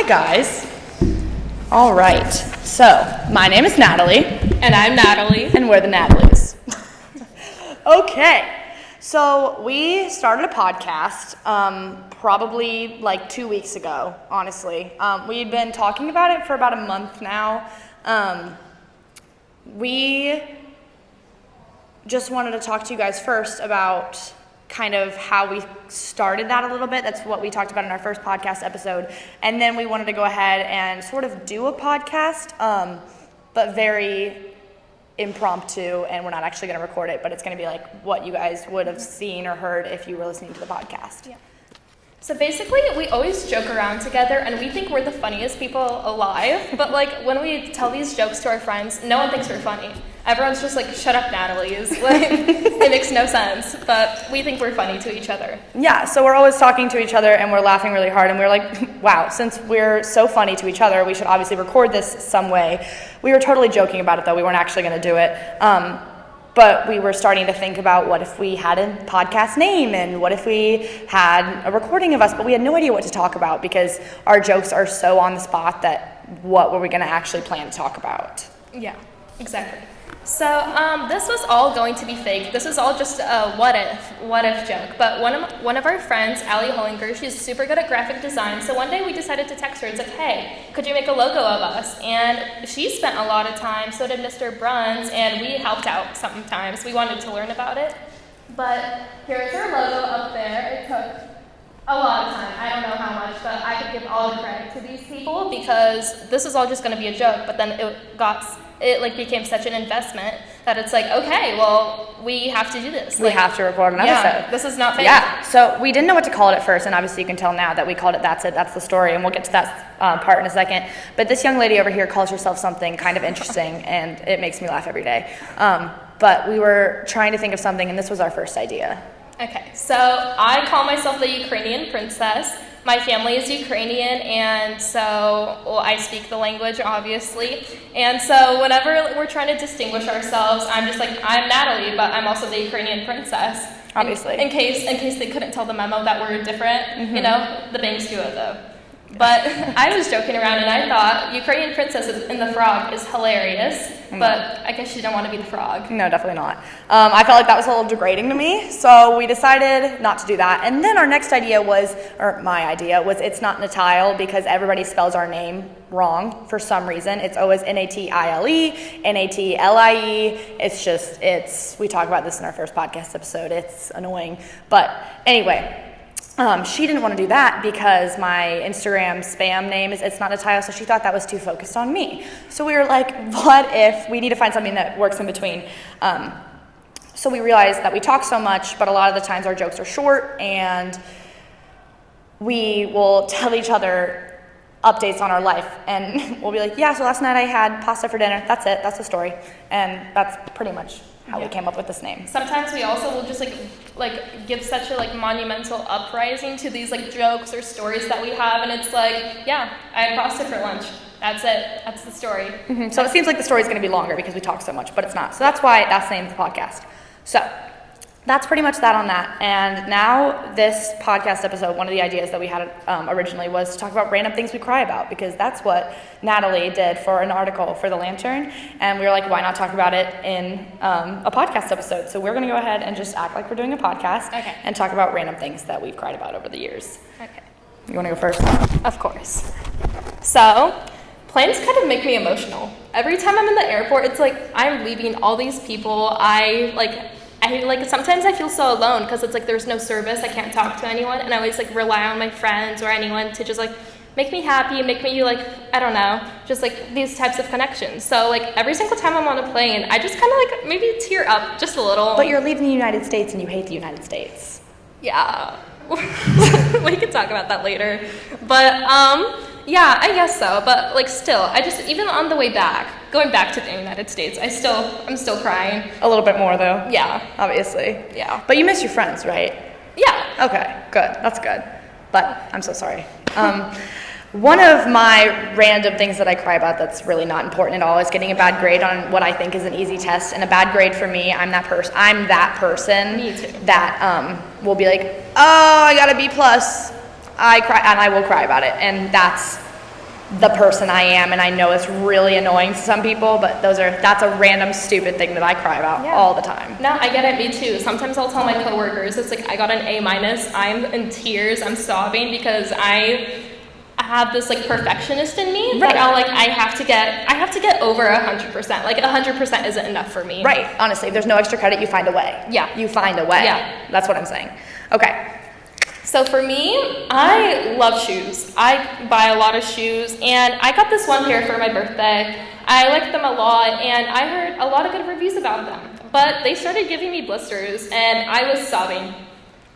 guys. All right. So, my name is Natalie. And I'm Natalie. And we're the Natalies. Okay. So, we started a podcast probably like 2 weeks ago, honestly. We'd been talking about it for about a month now. We just wanted to talk to you guys first about kind of how we started that a little bit. That's what we talked about in our first podcast episode. And then we wanted to go ahead and sort of do a podcast, but very impromptu, and we're not actually going to record it, but it's going to be like what you guys would have seen or heard if you were listening to the podcast. Yeah. So basically, we always joke around together, and we think we're the funniest people alive, but like when we tell these jokes to our friends, no one thinks we're funny. Everyone's just like, shut up, Natalie's. Like, it makes no sense, but we think we're funny to each other. Yeah, so we're always talking to each other, and we're laughing really hard, and we're like, wow, since we're so funny to each other, we should obviously record this some way. We were totally joking about it, though. We weren't actually going to do it. But we were starting to think about what if we had a podcast name and what if we had a recording of us, but we had no idea what to talk about because our jokes are so on the spot that what were we going to actually plan to talk about? Yeah, exactly. So this was all going to be fake. This is all just a what if joke. But one of our friends, Allie Hollinger, she's super good at graphic design. So one day we decided to text her and said, hey, could you make a logo of us? And she spent a lot of time, so did Mr. Bruns, and we helped out sometimes. We wanted to learn about it. But here's our logo up there. It took a lot of time. I don't know how much, but I could give all the credit to these people because this is all just going to be a joke, but then it became such an investment that it's like, okay, well, we have to do this. We have to record an episode. This is not fake. Yeah, so we didn't know what to call it at first, and obviously you can tell now that we called it That's It, That's the Story, and we'll get to that part in a second. But this young lady over here calls herself something kind of interesting, and it makes me laugh every day. But we were trying to think of something, and this was our first idea. Okay, so I call myself the Ukrainian princess. My family is Ukrainian, and so I speak the language, obviously. And so whenever we're trying to distinguish ourselves, I'm just like, I'm Natalie, but I'm also the Ukrainian princess. Obviously. In case they couldn't tell the memo that we're different, the banks do it though. But I was joking around, and I thought Ukrainian princess in the frog is hilarious, but I guess you don't want to be the frog. No, definitely not. I felt like that was a little degrading to me, so we decided not to do that. And then our next idea was, or my idea was, it's not Natalie because everybody spells our name wrong for some reason. It's always Natile, Natlie. We talked about this in our first podcast episode. It's annoying. But anyway. She didn't want to do that because my Instagram spam name is It's Not Natalie, so she thought that was too focused on me. So we were like, what if we need to find something that works in between? So we realized that we talk so much, but a lot of the times our jokes are short, and we will tell each other updates on our life, and we'll be like, yeah, so last night I had pasta for dinner. That's it. That's the story. And that's pretty much how we came up with this name. Sometimes we also will just like give such a monumental uprising to these jokes or stories that we have, and it's like, yeah, I had pasta for lunch. That's it. That's the story. Mm-hmm. So it seems like the story's going to be longer because we talk so much, but it's not. So that's why that's the name of the podcast. So that's pretty much that on that. And now this podcast episode, one of the ideas that we had originally was to talk about random things we cry about, because that's what Natalie did for an article for The Lantern. And we were like, why not talk about it in a podcast episode? So we're going to go ahead and just act like we're doing a podcast and talk about random things that we've cried about over the years. Okay. You want to go first? Of course. So planes kind of make me emotional. Every time I'm in the airport, it's like I'm leaving all these people. Sometimes I feel so alone because it's like there's no service. I can't talk to anyone, and I always rely on my friends or anyone to just make me happy, make me I don't know, just these types of connections. So every single time I'm on a plane, I just kind of maybe tear up just a little. But you're leaving the United States and you hate the United States. Yeah. We could talk about that later. But yeah, I guess so. But still, I just, even on the way back, going back to the United States, I'm still crying. A little bit more though. Yeah. Obviously. Yeah. But you miss your friends, right? Yeah. Okay, good. That's good. But I'm so sorry. One of my random things that I cry about that's really not important at all is getting a bad grade on what I think is an easy test. And a bad grade for me, I'm that person Me too. that will be like, oh, I got a B+. I cry, and I will cry about it. And that's the person I am, and I know it's really annoying to some people, but that's a random stupid thing that I cry about all the time. No, I get it, me too. Sometimes I'll tell my coworkers, it's like I got an A-. I'm in tears, I'm sobbing because I have this like perfectionist in me that I have to get over 100%. Like 100% isn't enough for me. Right. Honestly, if there's no extra credit, you find a way. Yeah. You find a way. Yeah. That's what I'm saying. Okay. So for me, I love shoes. I buy a lot of shoes, and I got this one pair for my birthday. I like them a lot, and I heard a lot of good reviews about them. But they started giving me blisters, and I was sobbing.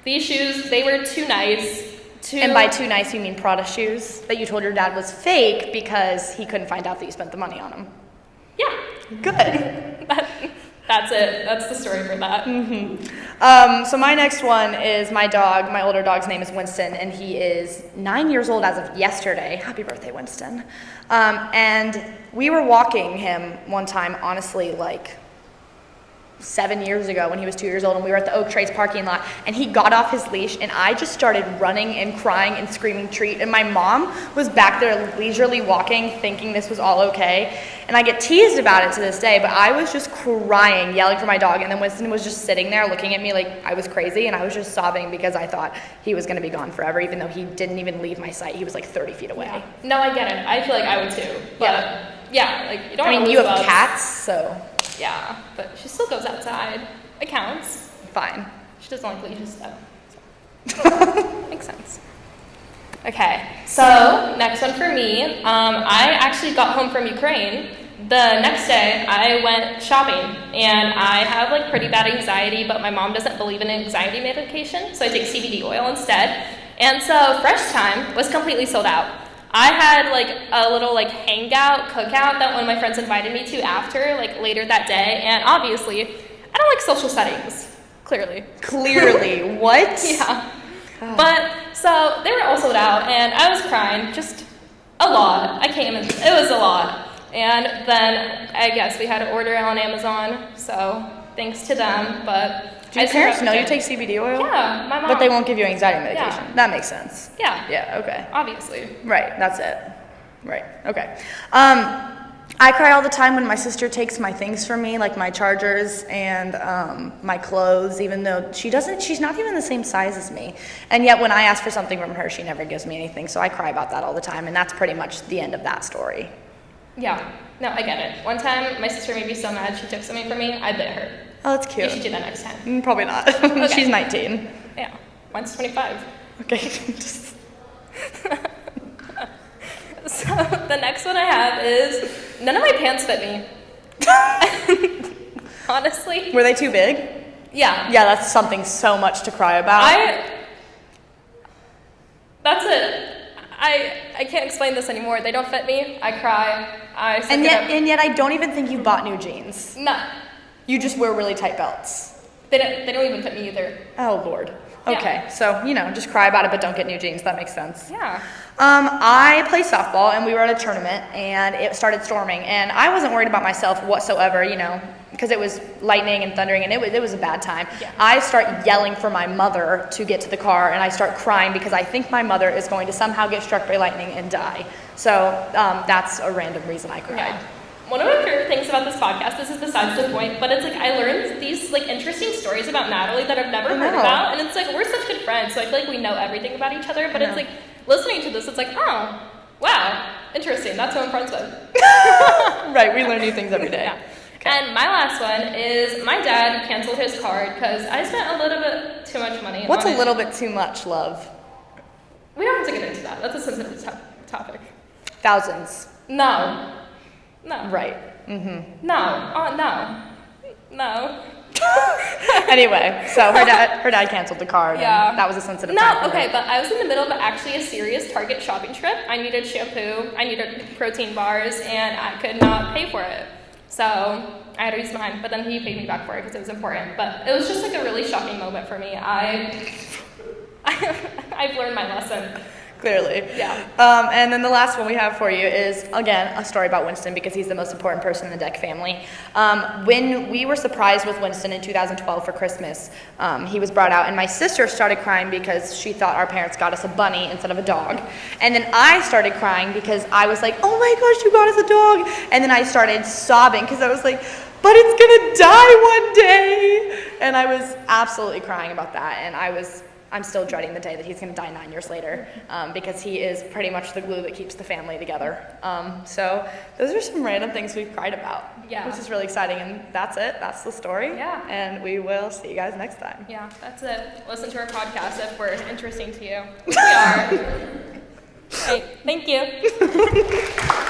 These shoes, they were too nice. And by too nice, you mean Prada shoes that you told your dad was fake because he couldn't find out that you spent the money on them. Yeah. Good. That's it. That's the story for that. So my next one is my dog. My older dog's name is Winston, and he is 9 years old as of yesterday. Happy birthday, Winston. And we were walking him one time, honestly, like 7 years ago when he was 2 years old, and we were at the Oak Trace parking lot, and he got off his leash, and I just started running and crying and screaming treat, and my mom was back there leisurely walking, thinking this was all okay, and I get teased about it to this day, but I was just crying, yelling for my dog, and then Winston was just sitting there looking at me like I was crazy, and I was just sobbing because I thought he was going to be gone forever, even though he didn't even leave my sight. He was like 30 feet away. Yeah. No, I get it. I feel like I would too. But yeah, like you don't. I mean, you have cats, so. Yeah, but she still goes outside. It counts. Fine. She doesn't like leashes though. So. Makes sense. Okay, so next one for me. I actually got home from Ukraine. The next day, I went shopping, and I have like pretty bad anxiety, but my mom doesn't believe in anxiety medication, so I take CBD oil instead. And so Fresh Time was completely sold out. I had like a little like hangout, cookout that one of my friends invited me to after, like later that day, and obviously, I don't like social settings, clearly. Clearly, what? Yeah. But, so, they were all sold out, and I was crying, just a lot. It was a lot. And then, I guess we had to order it on Amazon, so thanks to them, but... Do your parents know you take CBD oil? Yeah, my mom. But they won't give you anxiety medication. Yeah. That makes sense. Yeah. Yeah, okay. Obviously. Right, that's it. Right, okay. I cry all the time when my sister takes my things from me, like my chargers and my clothes, even though she's not even the same size as me. And yet when I ask for something from her, she never gives me anything, so I cry about that all the time, and that's pretty much the end of that story. Yeah, no, I get it. One time, my sister made me so mad she took something from me, I bit her. Oh, that's cute. You should do that next time. Probably not. Okay. She's 19. Yeah, mine's 25. Okay. So the next one I have is, none of my pants fit me. Honestly. Were they too big? Yeah. Yeah, that's something so much to cry about. That's it. I can't explain this anymore. They don't fit me. I cry. And yet I don't even think you bought new jeans. No. You just wear really tight belts. They don't even fit me either. Oh, Lord. Okay, Yeah. so, just cry about it, but don't get new jeans. That makes sense. Yeah. I play softball, and we were at a tournament, and it started storming, and I wasn't worried about myself whatsoever, because it was lightning and thundering, and it was a bad time. Yeah. I start yelling for my mother to get to the car, and I start crying because I think my mother is going to somehow get struck by lightning and die. So that's a random reason I cried. Yeah. One of my favorite things about this podcast, this is besides the point, but it's like I learned these like interesting stories about Natalie that I've never heard about, and it's like we're such good friends, so I feel like we know everything about each other, but it's like listening to this, it's like, oh, wow, interesting, that's who I'm friends with. Right, we learn new things every day. Yeah. Okay. And my last one is my dad canceled his card because I spent a little bit too much money. What's a little bit too much, love? We don't have to get into that. That's a sensitive topic. Thousands. No. Right. Mm-hmm. No. Anyway, so her dad canceled the card. Yeah. And that was a sensitive time for okay, her. but I was in the middle of actually a serious Target shopping trip. I needed shampoo, I needed protein bars, and I could not pay for it. So I had to use mine, but then he paid me back for it because it was important. But it was just like a really shocking moment for me. I've learned my lesson. Clearly. Yeah. And then the last one we have for you is, again, a story about Winston because he's the most important person in the Deck family. When we were surprised with Winston in 2012 for Christmas, he was brought out, and my sister started crying because she thought our parents got us a bunny instead of a dog. And then I started crying because I was like, oh my gosh, you got us a dog. And then I started sobbing because I was like, but it's gonna die one day. And I was absolutely crying about that. And I'm still dreading the day that he's going to die 9 years later because he is pretty much the glue that keeps the family together. So those are some random things we've cried about, which is really exciting. And that's it. That's the story. Yeah. And we will see you guys next time. Yeah, that's it. Listen to our podcast if we're interesting to you. We are. Right, thank you.